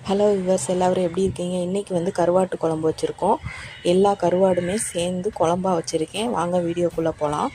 Hello viewers, எல்லோரும் எப்படி இருக்கீங்க? இன்றைக்கி வந்து கருவாட்டு குழம்பு வச்சுருக்கோம். எல்லா கருவாடுமே சேர்ந்து குழம்பா வச்சுருக்கேன். வாங்க வீடியோக்குள்ளே போகலாம்.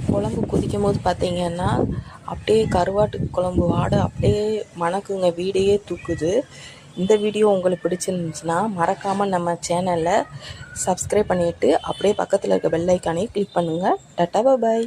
குழம்பு கொதிக்கும் போது பார்த்திங்கன்னா அப்படியே கருவாட்டு குழம்பு வாடை அப்படியே மணக்குங்க, வீடையே தூக்குது. இந்த வீடியோ உங்களுக்கு பிடிச்சிருந்துச்சுன்னா மறக்காமல் நம்ம சேனலை சப்ஸ்கிரைப் பண்ணிவிட்டு அப்படியே பக்கத்தில் இருக்க பெல் ஐக்கானையும் கிளிக் பண்ணுங்கள். டாடா பாய்.